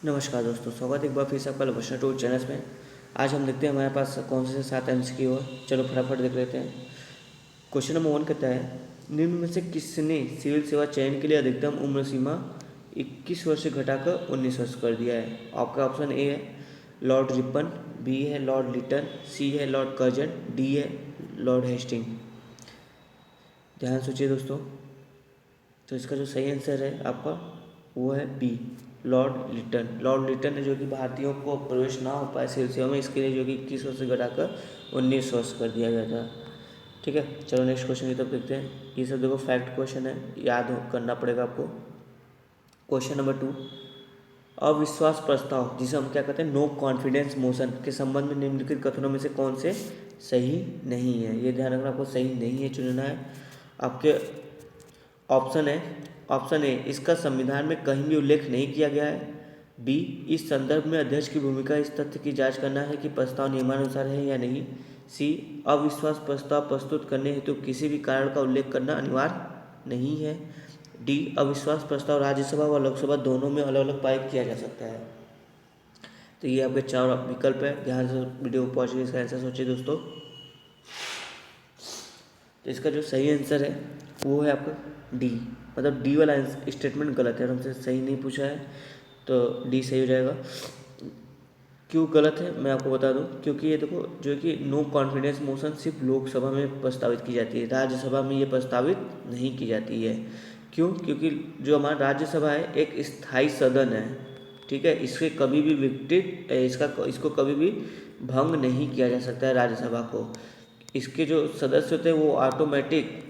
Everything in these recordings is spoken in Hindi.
नमस्कार दोस्तों, स्वागत है एक बार फिर से आपका लवशना टूर चैनल में। आज हम देखते हैं हमारे पास कौन से 7 MCQ है। चलो फटाफट देख लेते हैं। क्वेश्चन नंबर 1 कहता है, निम्न में से किसने सिविल सेवा चयन के लिए अधिकतम उम्र सीमा 21 वर्ष से घटाकर 19 वर्ष कर दिया है। आपका ऑप्शन ए है लॉर्ड रिपन, बी है लॉर्ड लिटन, सी है लॉर्ड कर्जन, डी है लॉर्ड हेस्टिंग। ध्यान सोचिए दोस्तों। तो इसका जो सही आंसर है आपका वो है B, lord Lytton. Lord Lytton ने जो कि भारतीयों को प्रवेश ना हो पाए सिविल सेवा में, इसके लिए जो कि 21 वर्ष से घटाकर 19 वर्ष कर दिया गया था। ठीक है, चलो नेक्स्ट क्वेश्चन की तरफ देखते हैं। ये सब देखो फैक्ट क्वेश्चन है, करना पड़ेगा आपको। क्वेश्चन नंबर 2, अविश्वास प्रस्ताव जिसे हम क्या कहते हैं नो कॉन्फिडेंस मोशन के संबंध में निम्नलिखित कथनों में से कौन से सही नहीं है। ये ध्यान रखना, आपको सही नहीं है चुनना है। आपके ऑप्शन ए, इसका संविधान में कहीं भी उल्लेख नहीं किया गया है। बी, इस संदर्भ में अध्यक्ष की भूमिका इस तथ्य की जांच करना है कि प्रस्ताव नियमानुसार है या नहीं। सी, अविश्वास प्रस्ताव प्रस्तुत करने हेतु किसी भी कारण का उल्लेख करना अनिवार्य नहीं है। डी, अविश्वास प्रस्ताव राज्यसभा व लोकसभा दोनों में अलग अलग पारित किया जा सकता है। तो ये आपके 4 विकल्प है। ध्यान से वीडियो को पहुँच इसका आंसर सोचिए दोस्तों। तो इसका जो सही आंसर है वो है आपका डी, मतलब डी वाला स्टेटमेंट गलत है और हमसे सही नहीं पूछा है, तो डी सही हो जाएगा। क्यों गलत है मैं आपको बता दूं, क्योंकि ये देखो जो है कि नो कॉन्फिडेंस मोशन सिर्फ लोकसभा में प्रस्तावित की जाती है, राज्यसभा में ये प्रस्तावित नहीं की जाती है। क्यों? क्योंकि जो हमारा राज्यसभा है एक स्थायी सदन है। ठीक है, इसके कभी भी इसको कभी भी भंग नहीं किया जा सकता है राज्यसभा को। इसके जो सदस्य होते हैं वो ऑटोमेटिक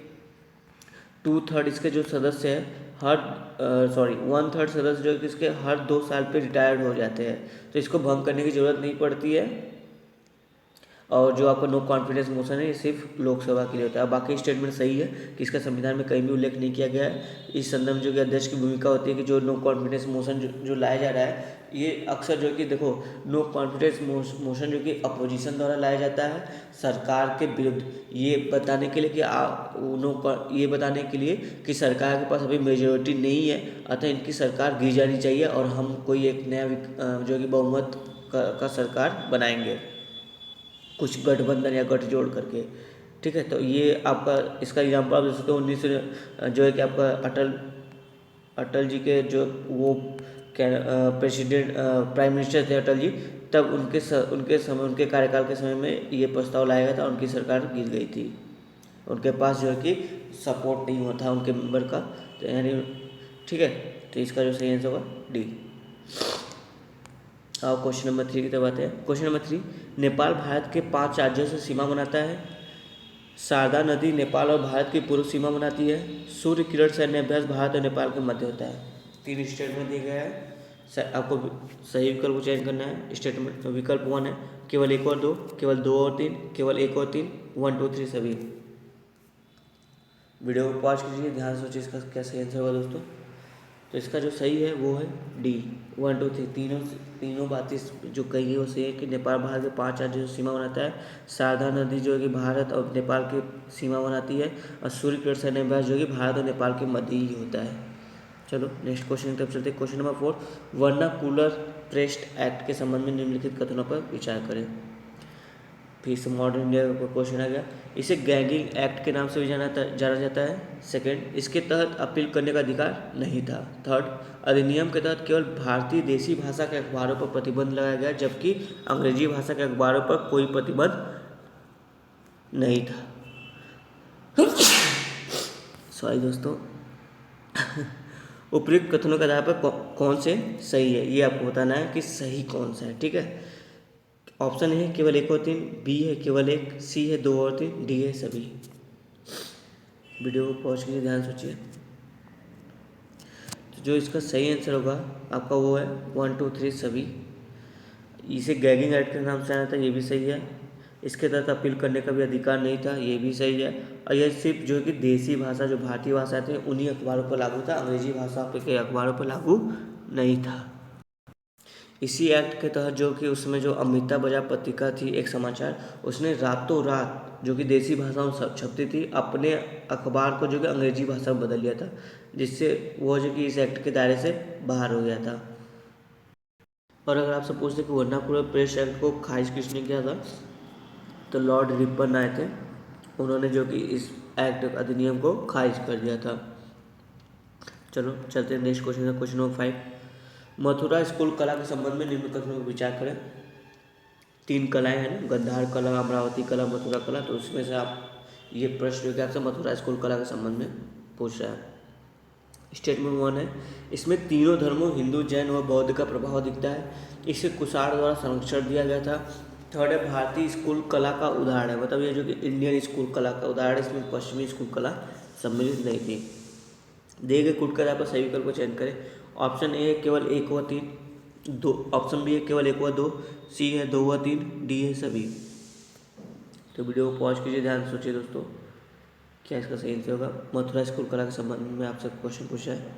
2/3 इसके जो सदस्य हैं हर 1/3 सदस्य जो है कि इसके हर 2 साल पे रिटायर्ड हो जाते हैं, तो इसको भंग करने की ज़रूरत नहीं पड़ती है। और जो आपका नो कॉन्फिडेंस मोशन है ये सिर्फ लोकसभा के लिए होता है। बाकी स्टेटमेंट सही है कि इसका संविधान में कहीं भी उल्लेख नहीं किया गया है। इस संदर्भ में जो कि अध्यक्ष की भूमिका होती है कि जो नो कॉन्फिडेंस मोशन जो लाया जा रहा है, ये अक्सर जो कि देखो नो कॉन्फिडेंस मोशन जो कि अपोजिशन द्वारा लाया जाता है सरकार के विरुद्ध, ये बताने के लिए ये बताने के लिए कि सरकार के पास अभी मेजोरिटी नहीं है, अतः इनकी सरकार गिर जानी चाहिए और हम कोई एक नया जो कि बहुमत का सरकार बनाएंगे, कुछ गठबंधन या गठजोड़ करके। ठीक है, तो ये आपका इसका एग्जाम्पल आप दे सकते हो 19 जो है कि आपका अटल जी के जो वो प्रेसिडेंट प्राइम मिनिस्टर थे अटल जी, तब उनके कार्यकाल के समय में ये प्रस्ताव लाया गया था, उनकी सरकार गिर गई थी। उनके पास जो है कि सपोर्ट नहीं हुआ था उनके मेंबर का, तो यानी ठीक है, तो इसका जो सही आंसर होगा डी। और क्वेश्चन नंबर 3 की तरफ आते हैं। क्वेश्चन नंबर 3, नेपाल भारत के 5 राज्यों से सीमा बनाता है। शारदा नदी नेपाल और भारत की पूर्व सीमा बनाती है। सूर्य किरण सैन्य अभ्यास भारत और नेपाल के मध्य होता है। 3 स्टेटमेंट दिए गए हैं, आपको सही विकल्प को चयन करना है। स्टेटमेंट विकल्प 1 है केवल 1 और 2, केवल 2 और 3, केवल 1 और 3, 1 2 3 सभी। वीडियो को पॉज कीजिए, ध्यान से सोचिए इसका क्या सही आंसर होगा दोस्तों। तो इसका जो सही है वो है डी, 1 2 3, तीनों बातें जो कही गई वो सही है कि नेपाल भारत के 5 राज्यों से सीमा बनाता है। शारदा नदी जो है कि भारत और नेपाल की सीमा बनाती है, और सूर्य किरण सैन्य अभ्यास जो है कि भारत और नेपाल के मध्य ही होता है। चलो नेक्स्ट क्वेश्चन की तरफ चलते हैं। Question number 4, vernacular press act के संबंध में निम्नलिखित कथनों पर विचार करें। फिर से मॉडर्न इंडिया का क्वेश्चन आ गया। इसे गैंगिंग एक्ट के नाम से भी जाना जाता है। सेकंड, इसके तहत अपील करने का अधिकार नहीं था। थर्ड, अधिनियम के तहत केवल भारतीय देशी भाषा के अखबारों पर प्रतिबंध लगाया गया, जबकि अंग्रेजी भाषा के अखबारों पर कोई प्रतिबंध नहीं था। सॉरी दोस्तों। उपयुक्त कथनों के आधार पर कौन से सही है, ये आपको बताना है कि सही कौन सा है। ठीक है, ऑप्शन है केवल 1 और 3, बी है केवल 1, सी है 2 और 3, डी है सभी। वीडियो को पॉज कीजिए, ध्यान सोचिए। तो जो इसका सही आंसर होगा आपका वो है 1 2 3 सभी। इसे गैगिंग एक्ट के नाम से आया था, ये भी सही है। इसके तहत अपील करने का भी अधिकार नहीं था, ये भी सही है। और यह सिर्फ जो है कि देसी भाषा जो भारतीय भाषा थी उन्हीं अखबारों पर लागू था, अंग्रेजी भाषा के अखबारों पर लागू नहीं था। इसी एक्ट के तहत जो कि उसमें जो अमृता बाजार पत्रिका थी एक समाचार, उसने रातों रात जो कि देसी भाषाओं में छपती थी अपने अखबार को जो कि अंग्रेजी भाषा में बदल लिया था, जिससे वो जो कि इस एक्ट के दायरे से बाहर हो गया था। और अगर आपसे पूछते कि वर्नाकुलर प्रेस एक्ट को खारिज किसने किया था, तो लॉर्ड रिपन आए थे, उन्होंने जो कि इस एक्ट अधिनियम को खारिज कर दिया था। चलो चलते हैं नेक्स्ट क्वेश्चन है, क्वेश्चन नंबर 5। मथुरा स्कूल कला के संबंध में निम्न कथनों पर विचार करें। 3 कलाएं हैं ना, गंधार कला, अमरावती कला, मथुरा कला, तो उसमें से आप ये प्रश्न जो कि आपसे मथुरा स्कूल कला के संबंध में पूछ रहा है। स्टेटमेंट 1 है, इसमें तीनों धर्मों हिंदू, जैन व बौद्ध का प्रभाव दिखता है। इसे कुषाण द्वारा संरक्षण दिया गया था। थर्ड है, भारतीय स्कूल कला का उदाहरण है, मतलब ये जो कि इंडियन स्कूल कला का उदाहरण है, इसमें पश्चिमी स्कूल कला सम्मिलित नहीं थी। दिए गए कूट कर आप सही विकल्प को चयन करें। ऑप्शन ए है केवल 1 व 3, दो ऑप्शन बी है केवल 1 व 2, सी है 2 व 3, डी है सभी। तो वीडियो को पॉज कीजिए, ध्यान से सोचिए दोस्तों क्या इसका सही आंसर होगा। मथुरा स्कूल कला के संबंध में आपसे क्वेश्चन पूछा है,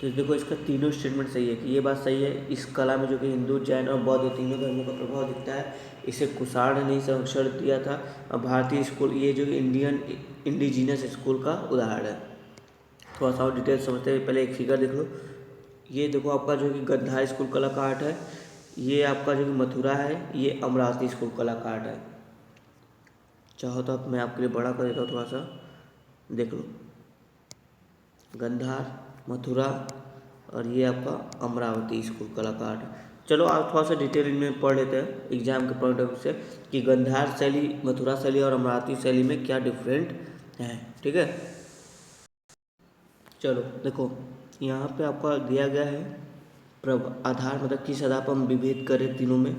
तो देखो इसका तीनों स्टेटमेंट सही है कि ये बात सही है, इस कला में जो कि हिंदू, जैन और बौद्ध तीनों धर्मों का प्रभाव दिखता है। इसे कुषाण ने संरक्षण दिया था। और भारतीय स्कूल, ये जो इंडियन इंडिजीनियस स्कूल का उदाहरण है। थोड़ा सा और डिटेल समझते हैं, पहले एक फिगर देख लो। ये देखो आपका जो कि गंधार स्कूल कला का आर्ट है, ये आपका जो कि मथुरा है, ये अमरावती स्कूल कला का आर्ट है। चाहो तो अब मैं आपके लिए बड़ा कर देता हूँ, थोड़ा सा देख लो। गंधार, मथुरा और ये आपका अमरावती स्कूल कला का आर्ट है। चलो आप थोड़ा सा डिटेल इनमें पढ़ लेते हैं एग्जाम के पॉइंट ऑफ व्यू से कि गंधार शैली, मथुरा शैली और अमरावती शैली में क्या डिफरेंट है। ठीक है, चलो देखो यहाँ पे आपका दिया गया है आधार, मतलब किस आधार पर हम विभेद करें तीनों में।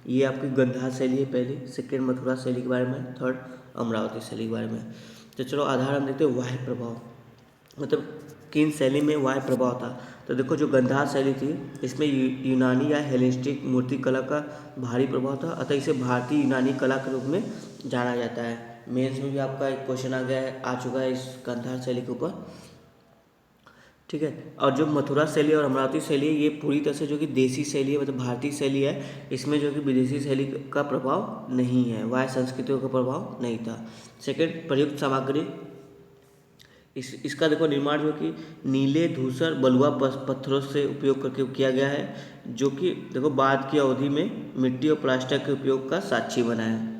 ये आपकी गंधार शैली है पहली, सेकेंड मथुरा शैली के बारे में, थर्ड अमरावती शैली के बारे में। तो चलो आधार हम देखते हैं वाह्य प्रभाव, मतलब किन शैली में वाह्य प्रभाव था। तो देखो जो गंधार शैली थी, इसमें यूनानी या हेलेनिस्टिक मूर्ति कला का भारी प्रभाव था, अतः इसे भारतीय यूनानी कला के रूप में जाना जाता है। मेंस में भी आपका एक क्वेश्चन आ चुका है इस गंधार शैली के ऊपर। ठीक है, और जो मथुरा शैली और अमरावती शैली है, ये पूरी तरह से जो कि देसी शैली है, मतलब भारतीय शैली है। इसमें जो कि विदेशी शैली का प्रभाव नहीं है, वाह्य संस्कृतियों का प्रभाव नहीं था। सेकंड, प्रयुक्त सामग्री, इसका देखो निर्माण जो कि नीले, धूसर, बलुआ पत्थरों से उपयोग करके किया गया है, जो कि देखो बाद की अवधि में मिट्टी और प्लास्टर के उपयोग का साक्षी बना है।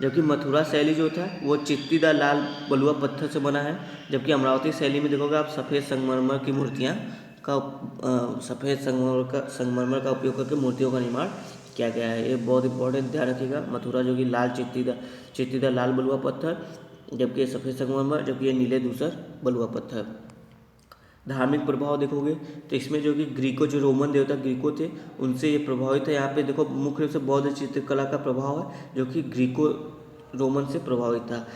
जबकि मथुरा शैली जो था वो चित्तीदार लाल बलुआ पत्थर से बना है। जबकि अमरावती शैली में देखोगे आप सफ़ेद संगमरमर की मूर्तियाँ का सफ़ेद संगमरमर का उपयोग करके मूर्तियों का निर्माण किया गया है। ये बहुत इंपॉर्टेंट ध्यान रखिएगा। मथुरा जो कि लाल चित्तीदार लाल बलुआ पत्थर, जबकि ये सफ़ेद संगमरमर, जबकि ये नीले धूसर बलुआ पत्थर। धार्मिक प्रभाव देखोगे तो इसमें जो कि ग्रीको, जो रोमन देवता ग्रीको थे, उनसे ये प्रभावित है। यहाँ पे देखो मुख्य रूप से बौद्ध चित्रकला का प्रभाव है, जो कि ग्रीको रोमन से प्रभावित था।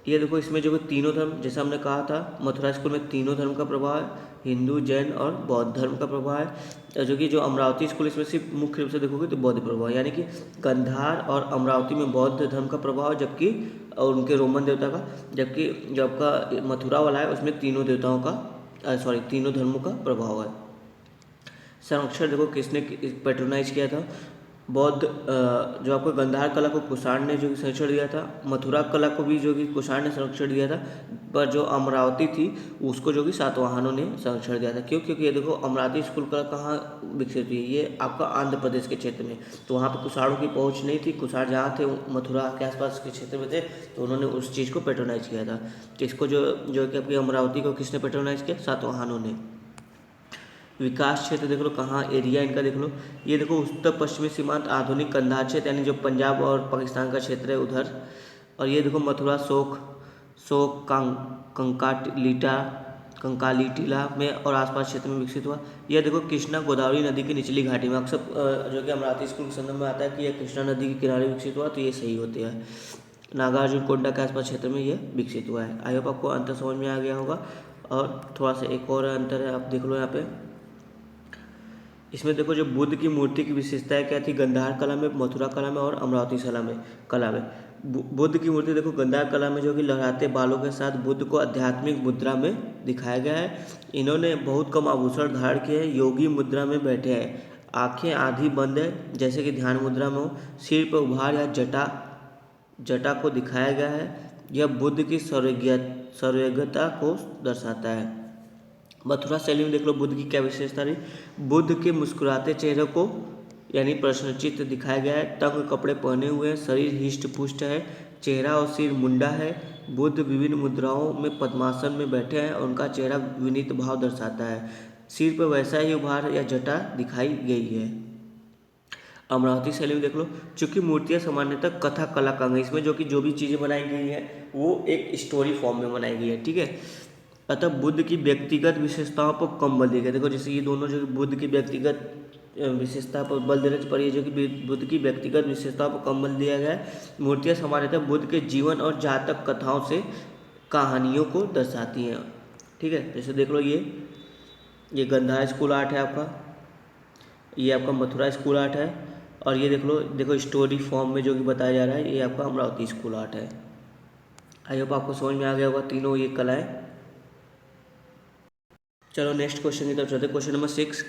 ये देखो इसमें जो कि तीनों धर्म, जैसा हमने कहा था मथुरा स्कूल में तीनों धर्म का प्रभाव है, हिंदू, जैन और बौद्ध धर्म का प्रभाव है। जो कि जो अमरावती स्कूल, इसमें सिर्फ मुख्य रूप से देखोगे तो बौद्ध प्रभाव है, यानी कि गंधार और अमरावती में बौद्ध धर्म का प्रभाव है, जबकि और उनके रोमन देवता का, जबकि जो आपका मथुरा वाला है उसमें तीनों देवताओं का तीनों धर्मों का प्रभाव है। संरक्षण देखो किसने पैट्रोनाइज किया था। बौद्ध जो आपको गंधार कला को कुषाण ने जो कि संरक्षण दिया था, मथुरा कला को भी जो कि कुषाण ने संरक्षण दिया था, पर जो अमरावती थी उसको जो कि सातवाहनों ने संरक्षण दिया था। क्यों? क्योंकि ये देखो अमरावती स्कूल कला कहाँ विकसित हुई है, ये आपका आंध्र प्रदेश के क्षेत्र में, तो वहाँ पर कुषाणों की पहुँच नहीं थी। कुषाण जहाँ थे मथुरा के आसपास के क्षेत्र में थे, तो उन्होंने उस चीज़ को पैट्रोनाइज किया था। तो इसको जो कि आपकी अमरावती को किसने पैट्रोनाइज किया? सातवाहनों ने। विकास क्षेत्र देख लो, कहाँ एरिया इनका देख लो। ये देखो उत्तर पश्चिमी सीमांत आधुनिक कंधार क्षेत्र, यानी जो पंजाब और पाकिस्तान का क्षेत्र है उधर। और ये देखो मथुरा शोक कंकालीटीला में और आसपास क्षेत्र में विकसित हुआ। यह देखो कृष्णा गोदावरी नदी की निचली घाटी में, अक्सर जो कि अमरावती स्कूल के संदर्भ में आता है कि यह कृष्णा नदी के किनारे विकसित हुआ, तो ये सही होते हैं। नागार्जुन कोंडा के आसपास क्षेत्र में यह विकसित हुआ है। आई होप आपको अंतर समझ में आ गया होगा। और थोड़ा सा एक और अंतर है, आप देख लो यहाँ पे। इसमें देखो जो बुद्ध की मूर्ति की विशेषताएं क्या थी गंधार कला में, मथुरा कला में और अमरावती कला में। बुद्ध की मूर्ति देखो गंधार कला में जो कि लहराते बालों के साथ बुद्ध को आध्यात्मिक मुद्रा में दिखाया गया है। इन्होंने बहुत कम आभूषण धारण किए हैं, योगी मुद्रा में बैठे हैं, आंखें आधी बंद है जैसे कि ध्यान मुद्रा में हो, सिर पर उभार या जटा को दिखाया गया है। यह बुद्ध की सर्वज्ञता को दर्शाता है। मथुरा शैली में देख लो बुद्ध की क्या विशेषता रही। बुद्ध के मुस्कुराते चेहरे को यानी प्रश्नचित्त दिखाया गया है। तंग कपड़े पहने हुए हैं, शरीर हिष्ट पुष्ट है, चेहरा और सिर मुंडा है। बुद्ध विभिन्न मुद्राओं में पद्मासन में बैठे हैं और उनका चेहरा विनीत भाव दर्शाता है। सिर पर वैसा ही उभार या जटा दिखाई गई है। अमरावती शैली में देख लो, चूंकि मूर्तियाँ सामान्यतः कथा कला का अंग है, इसमें जो भी चीज़ें बनाई गई हैं वो एक स्टोरी फॉर्म में बनाई गई है, ठीक है। अतः बुद्ध की व्यक्तिगत विशेषताओं पर कम बल दिया गया। देखो जैसे ये दोनों जो बुद्ध की व्यक्तिगत विशेषता पर बल देने पर ये जो कि बुद्ध की व्यक्तिगत विशेषताओं पर कम बल दिया गया है। मूर्तियाँ सामान्यतः बुद्ध के जीवन और जातक कथाओं से कहानियों को दर्शाती हैं, ठीक है। जैसे देख लो ये गंधार स्कूल आर्ट है आपका, ये आपका मथुरा स्कूल आर्ट है, और ये देखो स्टोरी फॉर्म में जो कि बताया जा रहा है ये आपका अमरावती स्कूल आर्ट है। आई होप आपको समझ में आ गया होगा तीनों ये कलाएं। चलो नेक्स्ट क्वेश्चन की तरफ चलते हैं। क्वेश्चन नंबर 6,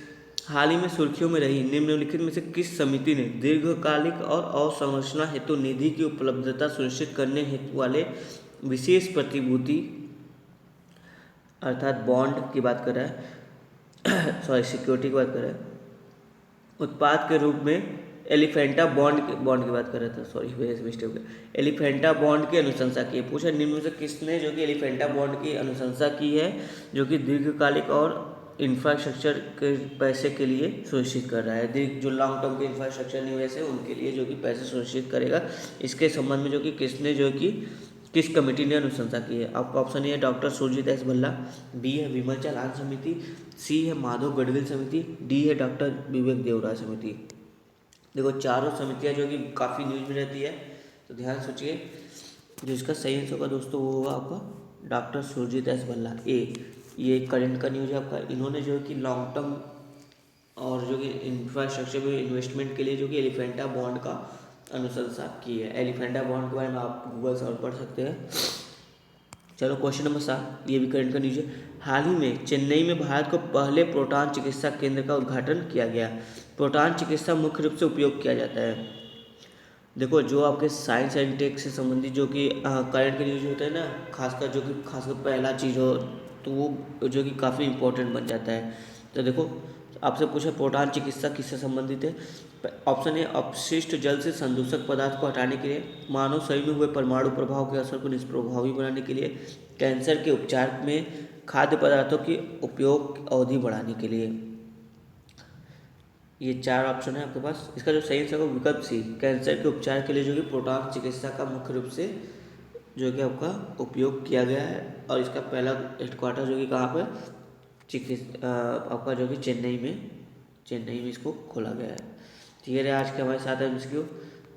हाल ही में सुर्खियों में रही निम्नलिखित में से किस समिति ने दीर्घकालिक और अवसंरचना हेतु निधि की उपलब्धता सुनिश्चित करने हेतु वाले विशेष प्रतिभूति अर्थात बॉन्ड की बात कर रहा है सिक्योरिटी की बात कर रहा है, उत्पाद के रूप में एलिफेंटा बॉन्ड की बात कर रहा था, सॉरी मेरे से मिस्टेक हो गया। एलिफेंटा बॉन्ड की अनुशंसा की है। पूछा निम्न में से किसने जो कि एलिफेंटा बॉन्ड की अनुशंसा की है, जो कि दीर्घकालिक और इंफ्रास्ट्रक्चर के पैसे के लिए सुनिश्चित कर रहा है। जो लॉन्ग टर्म के इंफ्रास्ट्रक्चर निवेश है उनके लिए जो कि पैसे सुनिश्चित करेगा। इसके संबंध में जो कि किसने जो कि किस कमेटी ने अनुशंसा की है। आपका ऑप्शन ए है doctor Surjit S Bhalla, B है विमल चालान समिति, सी है माधव गढ़विल समिति, डी है डॉक्टर विवेक देवराय समिति। देखो चारों समितियां जो कि काफ़ी न्यूज में रहती है, तो ध्यान सोचिए। जो इसका सही आंसर होगा दोस्तों वो होगा आपका डॉक्टर सुरजीत एस भल्ला, ए। ये करंट का न्यूज है आपका। इन्होंने जो कि लॉन्ग टर्म और जो कि इंफ्रास्ट्रक्चर में इन्वेस्टमेंट के लिए जो कि एलिफेंटा बॉन्ड का अनुशंसा की है। एलिफेंटा बॉन्ड के बारे में आप गूगल सर्च पढ़ सकते हैं। चलो क्वेश्चन नंबर 7, ये भी करंट का न्यूज है। हाल ही में चेन्नई में भारत को पहले प्रोटॉन चिकित्सा केंद्र का उद्घाटन किया गया। प्रोटॉन चिकित्सा मुख्य रूप से उपयोग किया जाता है। देखो जो आपके साइंस एंड टेक से संबंधित जो कि करंट के न्यूज होते हैं ना, खासकर पहला चीज़ हो तो वो जो कि काफ़ी इंपॉर्टेंट बन जाता है। तो देखो आपसे पूछा प्रोटॉन चिकित्सा किससे संबंधित है। ऑप्शन ए अपशिष्ट जल से संदूषक पदार्थ को हटाने के लिए, मानव शरीर में हुए परमाणु प्रभाव के असर को निष्प्रभावी बनाने के लिए, कैंसर के उपचार में खाद्य पदार्थों की उपयोग अवधि बढ़ाने के लिए। ये 4 ऑप्शन है आपके पास। इसका जो सही आंसर होगा विकल्प सी, कैंसर के उपचार के लिए जो कि प्रोटॉन चिकित्सा का मुख्य रूप से जो कि आपका उपयोग किया गया है। और इसका पहला हेडक्वार्टर जो कि कहाँ पर आपका जो कि चेन्नई में इसको खोला गया है। ठीक है, आज के हमारे साथ MCQ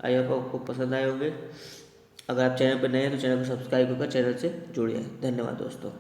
आई होप आपको पसंद आए होंगे। अगर आप चैनल पर नए हैं तो चैनल को सब्सक्राइब करके चैनल से जुड़िए। धन्यवाद दोस्तों।